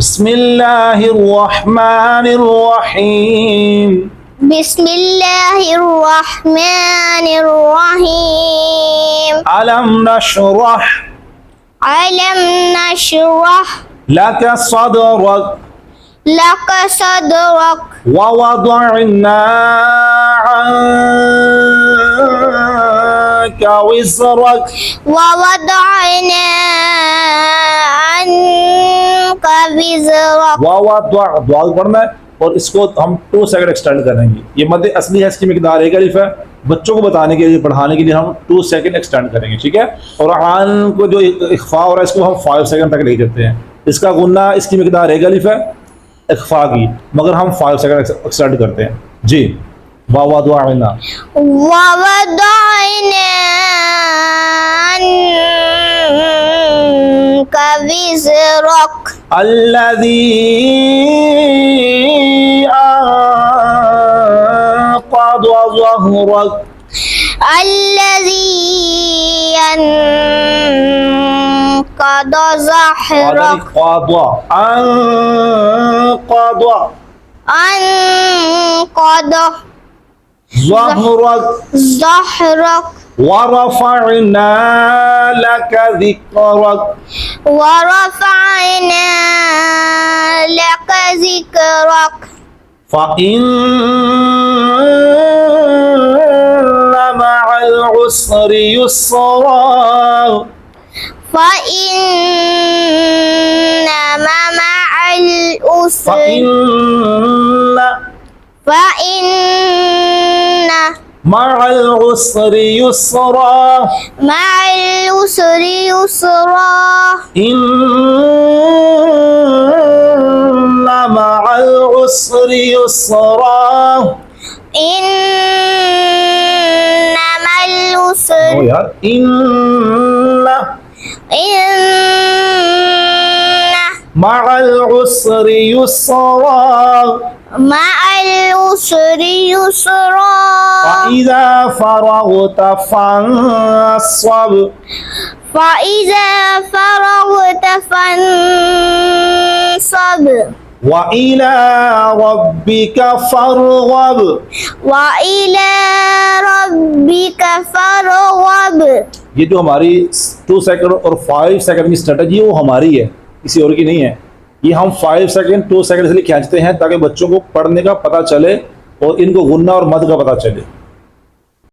बिस्मिल्लाहिर्रहमानिर्रहीम। बिस्मिल्लाहिर्रहमानिर्रहीम। अलम नशरह अलम नशरह लक सदरक लक सदरक व वदअना अन्का विज़रक व वदअना अन्का विज़रक। व वदअ दुआ पढ़ना है और इसको हम 2 सेकंड एक्सटेंड करेंगे। ये मद असली है, इसकी मिकदार 1 अलिफ है। बच्चों को बताने के लिए, पढ़ाने के लिए हम 2 सेकंड एक्सटेंड करेंगे, ठीक है। और आन को जो इख्फा हो रहा है इसको हम 5 सेकंड तक ले जाते हैं। इसका गुन्ना, इसकी मिकदार 1 अलिफ है इख्फा की, मगर हम 5 सेकंड एक्सटेंड करते हैं जी। वावदअना अन्का विज़रक अल्लज़ी अनक़द ज़हरक الذي أنقض ظهرك أنقض أنقض ظهرك ظهرك ورفعنا لك ذكرك ورفعنا لك ذكرك فإن مع العسر يسرا فإن مع العسر فإن مع العسر يسرا مع العسر يسرا إن مع العسر يسرا إن مع العسر إن مع العسر يسرا مع العسر يسرا فإذا فرغت فانصب فإذا فرغت فانصب وإلى ربك فارغب وإلى ربك فارغب। ये जो हमारी 2 सेकंड और 5 सेकंड की स्ट्रेटजी है वो हमारी है, किसी और की नहीं है। ये हम 5 सेकंड 2 सेकंड इसलिए खींचते हैं ताकि बच्चों को पढ़ने का पता चले और इनको गुन्ना और मद का पता चले।